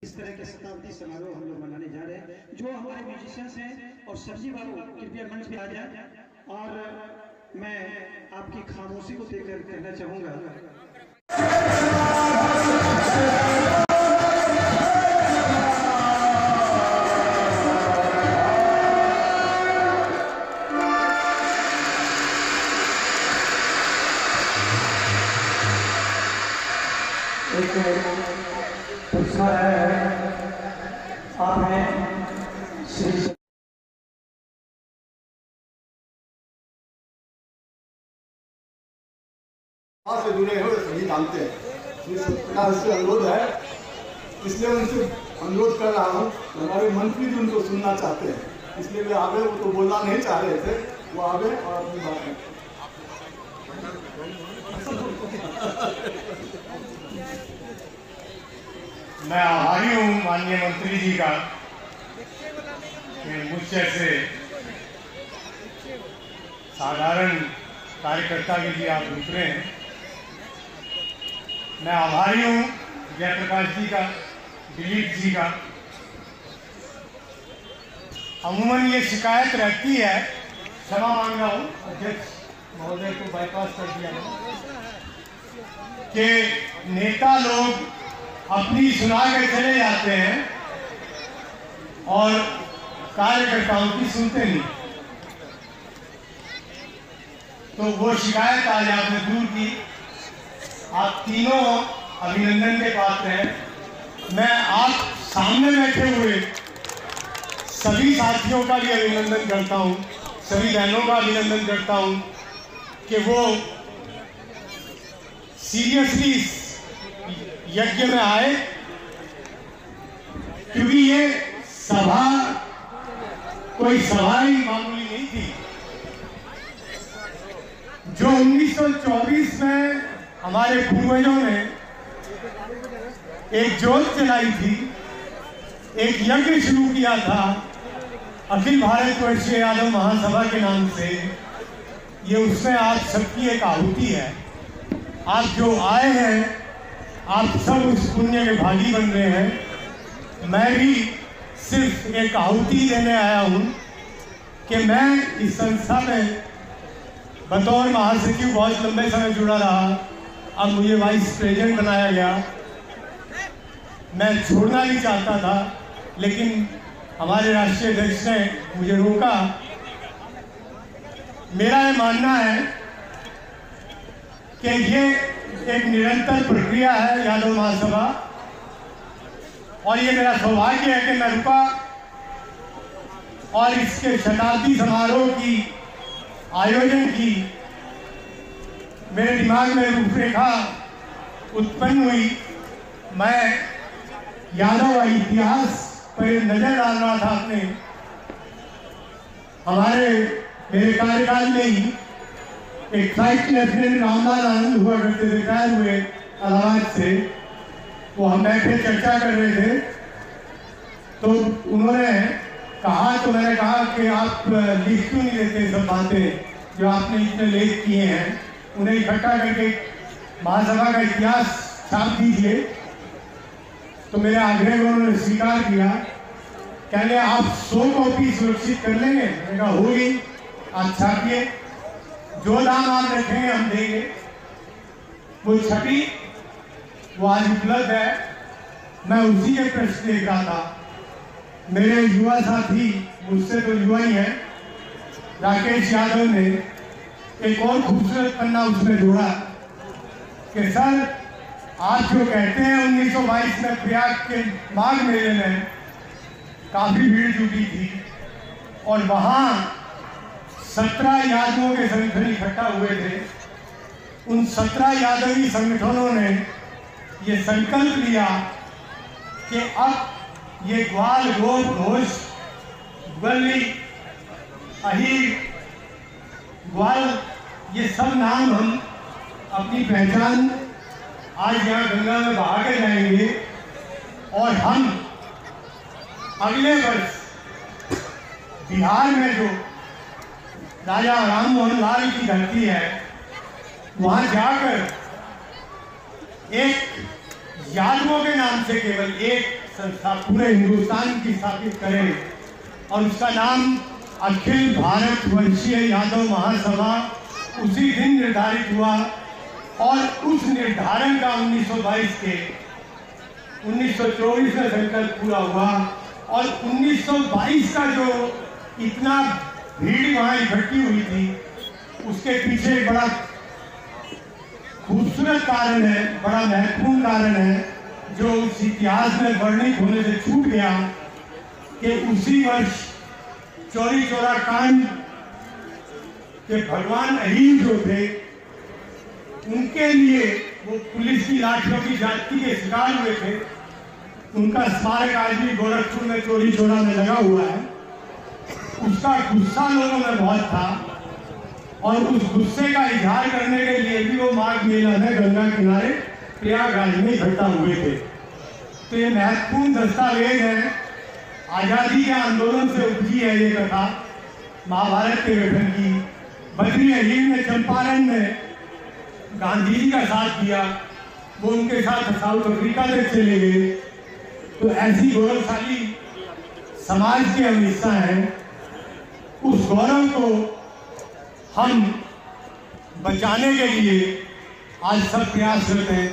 इस तरह के शताब्दी समारोह हम लोग मनाने जा रहे हैं। जो हमारे म्यूजिशियंस हैं और सब्जी बाबू कृपया मंच पे आ जाए। और मैं आपकी खामोशी को देखकर कहना चाहूंगा, पुरस्कार है आपने श्री से जुड़े हुए सभी जानते हैं। इस प्रकार से अनुरोध है, इसलिए उनसे अनुरोध कर रहा हूँ। हमारे मंत्री भी उनको सुनना चाहते हैं, इसलिए वे आवे। वो तो बोलना नहीं चाह रहे थे, वो आवे और अपनी बात करें। मैं आभारी हूँ माननीय मंत्री जी का कि मुझ जैसे साधारण कार्यकर्ता के लिए आप उतरे हैं। मैं आभारी हूँ जयप्रकाश जी का, दिलीप जी का। अमूमन ये शिकायत रहती है, क्षमा मांग रहा हूँ अध्यक्ष महोदय को बाईपास कर दिया कि नेता लोग अपनी सुना के चले जाते हैं और कार्यकर्ताओं की सुनते नहीं। तो वो शिकायत आज आपने दूर की। आप तीनों अभिनंदन के पात्र हैं। मैं आप सामने बैठे हुए सभी साथियों का भी अभिनंदन करता हूं, सभी बहनों का अभिनंदन करता हूं कि वो सीरियसली यज्ञ में आए, क्योंकि ये सभा कोई सभा ही मामूली नहीं थी। जो 1924 में हमारे पूर्वजों ने एक ज्योत जलाई थी, एक यज्ञ शुरू किया था अखिल भारतवर्षीय यादव महासभा के नाम से, ये उसमें आप सबकी एक आहुति है। आप जो आए हैं, आप सब उस पुण्य के भागी बन रहे हैं। मैं भी सिर्फ एक आहुति देने आया हूँ कि मैं इस संस्था में बतौर महासचिव बहुत लंबे समय जुड़ा रहा। अब मुझे वाइस प्रेसिडेंट बनाया गया। मैं छोड़ना नहीं चाहता था, लेकिन हमारे राष्ट्रीय अध्यक्ष ने मुझे रोका। मेरा ये मानना है कि ये एक निरंतर प्रक्रिया है यादव महासभा, और ये मेरा सौभाग्य है कि मैं रुका और इसके शताब्दी समारोह की आयोजन की मेरे दिमाग में रूपरेखा उत्पन्न हुई। मैं यादव इतिहास पर नजर डाल रहा था अपने, मेरे कार्यकाल में ही एक फ्लाइट लेफ्टिनेंट रामलाल आनंद हुआ करते थे, रिटायर हुए इलाहाबाद से। वो हम बैठे चर्चा कर रहे थे, तो उन्होंने कहा, तो मैंने कहा कि आप लिख क्यों नहीं देते सब बातें जो आपने इतने लेख किए हैं, उन्हें इकट्ठा करके महासभा का इतिहास छाप दीजिए। तो मेरे आग्रह को उन्होंने स्वीकार किया। कहने आप 100 कॉपी सुरक्षित कर लेंगे? मैंने कहा होगी, आप छापिए, जो दाम आप रखेंगे हम देंगे। वो छपी, वो आज उपलब्ध है। मैं उसी के प्रश्न देख रहा था। मेरे युवा साथी, मुझसे तो युवा ही हैं, राकेश यादव ने एक और खूबसूरत पन्ना उसमें जोड़ा कि सर आप जो कहते हैं 1922 में प्रयाग के माघ मेले में काफी भीड़ जुटी थी और वहां 17 यादवों के संगठन इकट्ठा हुए थे। उन 17 यादवी संगठनों ने ये संकल्प लिया कि अब ये ग्वाल, गोप, घोष, ग्वल्ली, अहीर, ग्वाल, ये सब नाम हम अपनी पहचान आज यहाँ गंगा में बहा के जाएंगे। और हम अगले वर्ष बिहार में जो राजा राम मोहन लाल की धरती है, वहां जाकर एक यादवों के नाम से केवल एक संस्था पूरे हिंदुस्तान की स्थापित करें और उसका नाम अखिल भारत वंशीय यादव महासभा उसी दिन निर्धारित हुआ और उस निर्धारण का 1922 के 1924 में संकल्प पूरा हुआ और 1922 का जो इतना भीड़ वहाँ इकट्ठी हुई थी उसके पीछे एक बड़ा खूबसूरत कारण है, बड़ा महत्वपूर्ण कारण है जो उस इतिहास में वर्णित होने से छूट गया कि उसी वर्ष चौरी चौरा कांड के भगवान अहीम जो थे उनके लिए वो पुलिस की लाठियों की जाति के शिकार हुए थे। उनका स्मारक आज भी गोरखपुर में चौरी चौरा में लगा हुआ है। उसका गुस्सा लोगों में बहुत था और उस गुस्से का इजहार करने के लिए भी वो माघ मेला में गंगा किनारे प्रयागराज में इकट्ठा हुए थे। तो ये महत्वपूर्ण दस्तावेज है, आजादी के आंदोलन से उपजी है ये कथा, महाभारत के गठन की। बद्री अहीम ने चंपारण में गांधी जी का साथ दिया, वो उनके साथ साउथ अफ्रीका तक चले गए। तो ऐसी गौरवशाली समाज के हम हिस्सा हैं, उस गौरव को हम बचाने के लिए आज सब प्रयासरत हैं।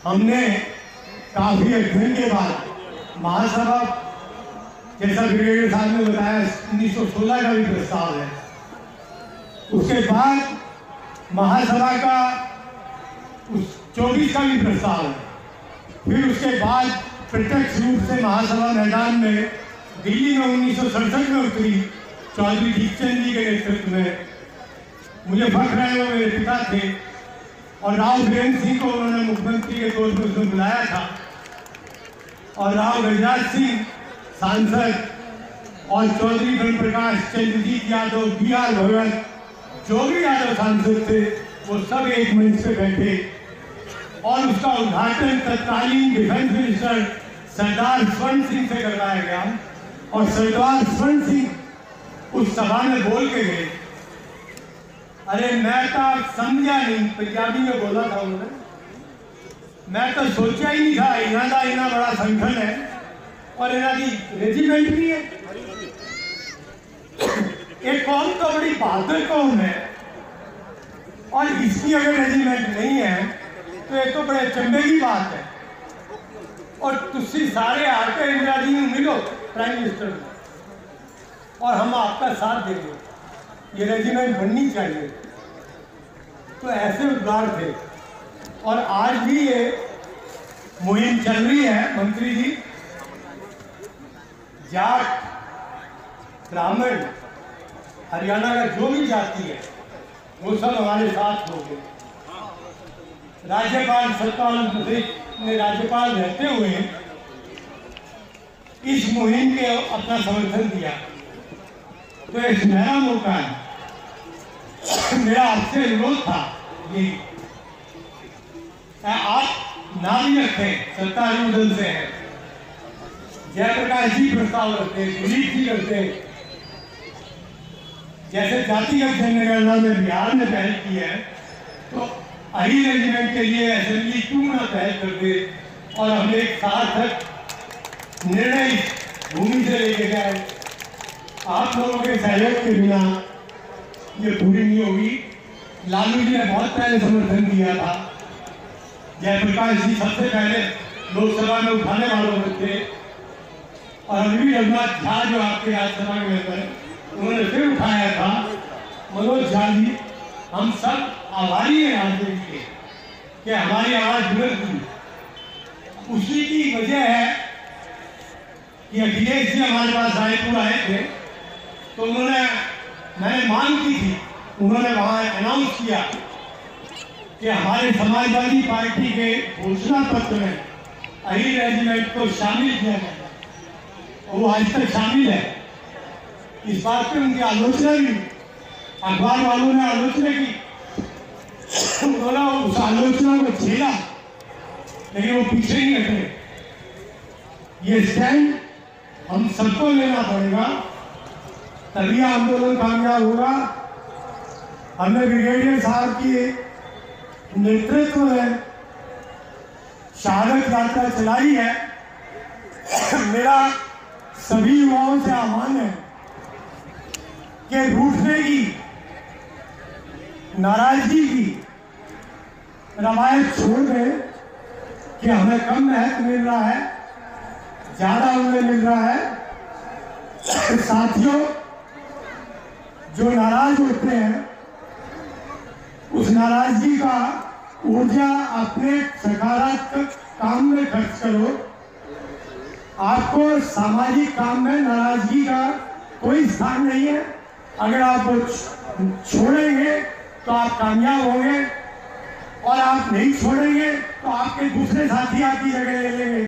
हमने काफी अध्ययन के बाद महासभा, जैसा ब्रिगेडियर साहब ने बताया, 1916 का भी प्रस्ताव है। उसके बाद महासभा का 24 का भी प्रस्ताव है। फिर उसके बाद प्रत्यक्ष रूप से महासभा मैदान में दिल्ली में 1967 में उतरी चौधरी दीपचंद जी के नेतृत्व में। मुझे फख्र है वो मेरे पिता थे और राव वीरेंद्र सिंह को उन्होंने मुख्यमंत्री के तौर पर उसमें बुलाया था और राव गजराज सिंह सांसद और चौधरी धन प्रकाश, चंद्रजीत यादव, बी.आर. भगत, जो भी यादव सांसद थे वो सब एक मंच पे बैठे और उसका उद्घाटन तत्कालीन डिफेंस मिनिस्टर सरदार स्वर्ण सिंह से करवाया गया और सरदार स्वर्ण सिंह उस सभा में बोल के गए। अरे मैं तो समझा नहीं, पंजाबी में बोला था उन्होंने, मैं तो सोचा ही नहीं था इन्हों का इतना बड़ा संगठन है और इन्हों की रेजिमेंट भी है। एक कौम तो बड़ी बहादुर कौम है और इसकी अगर रेजिमेंट नहीं है तो ये तो बड़े चंबे की बात है। और तुसी सारे आके इंदिरा जी में मिलो प्राइम मिनिस्टर में और हम आपका साथ देंगे, ये रेजिमेंट बननी चाहिए। तो ऐसे उद्गार थे और आज भी ये मुहिम चल रही है। मंत्री जी, जाट, ब्राह्मण, हरियाणा का जो भी जाति है वो सब हमारे साथ हो गए। राज्यपाल सत्यपाल ने राज्यपाल रहते हुए इस मुहिम के अपना समर्थन दिया। तो एक नया मौका है। मेरा आपसे अनुरोध था कि आप ना भी रखें, सत्तारूढ़ दल से है, जयप्रकाश जी प्रस्ताव रखते, दिलीप जी करते, जैसे जातिगत जनगणना में बिहार ने पहल की है, तो अही रेजिमेंट के लिए असेंबली क्यों ना पहल करते और हम एक सार्थक निर्णय भूमि से लेके जाए। आप लोगों के सहयोग के बिना ये पूरी नहीं होगी। लालू जी ने बहुत पहले समर्थन दिया था, जयप्रकाश जी सबसे पहले लोकसभा में उठाने वालों में थे और अभी रघुनाथ झा जो आपके राज्यसभा के मेंबर उन्होंने फिर उठाया था, मनोज झा जी। हम सब आभारी हैं राजनीति के कि हमारी आवाज बुलंद हुई। उसी की वजह है कि अखिलेश जी हमारे पास रायपुर आए थे तो उन्होंने, मैंने मांग की थी, उन्होंने वहां अनाउंस किया कि हमारे समाजवादी पार्टी के घोषणा पत्र में अही रेजिमेंट को शामिल किया जाएगा और वो आज तक शामिल है। इस बात पे उनकी आलोचना भी, अखबार वालों ने आलोचना की, उन्होंने उस आलोचना को झेला लेकिन वो पीछे नहीं हटे। ये स्टैंड हम सबको लेना पड़ेगा, तभी आंदोलन कामयाब होगा। हमने ब्रिगेडियर साहब की नेतृत्व में शहादत यात्रा चलाई है, मेरा सभी युवाओं से आह्वान है कि रूठने की, नाराजगी की रवायत छोड़ दें कि हमें कम महत्व मिल रहा है, ज्यादा उन्हें मिल रहा है। साथियों, जो नाराज होते हैं उस नाराजगी का ऊर्जा अपने सकारात्मक काम में खर्च करो। आपको सामाजिक काम में नाराजगी का कोई स्थान नहीं है। अगर आप वो छोड़ेंगे तो आप कामयाब होंगे, और आप नहीं छोड़ेंगे तो आपके दूसरे साथी आपकी जगह ले लेंगे।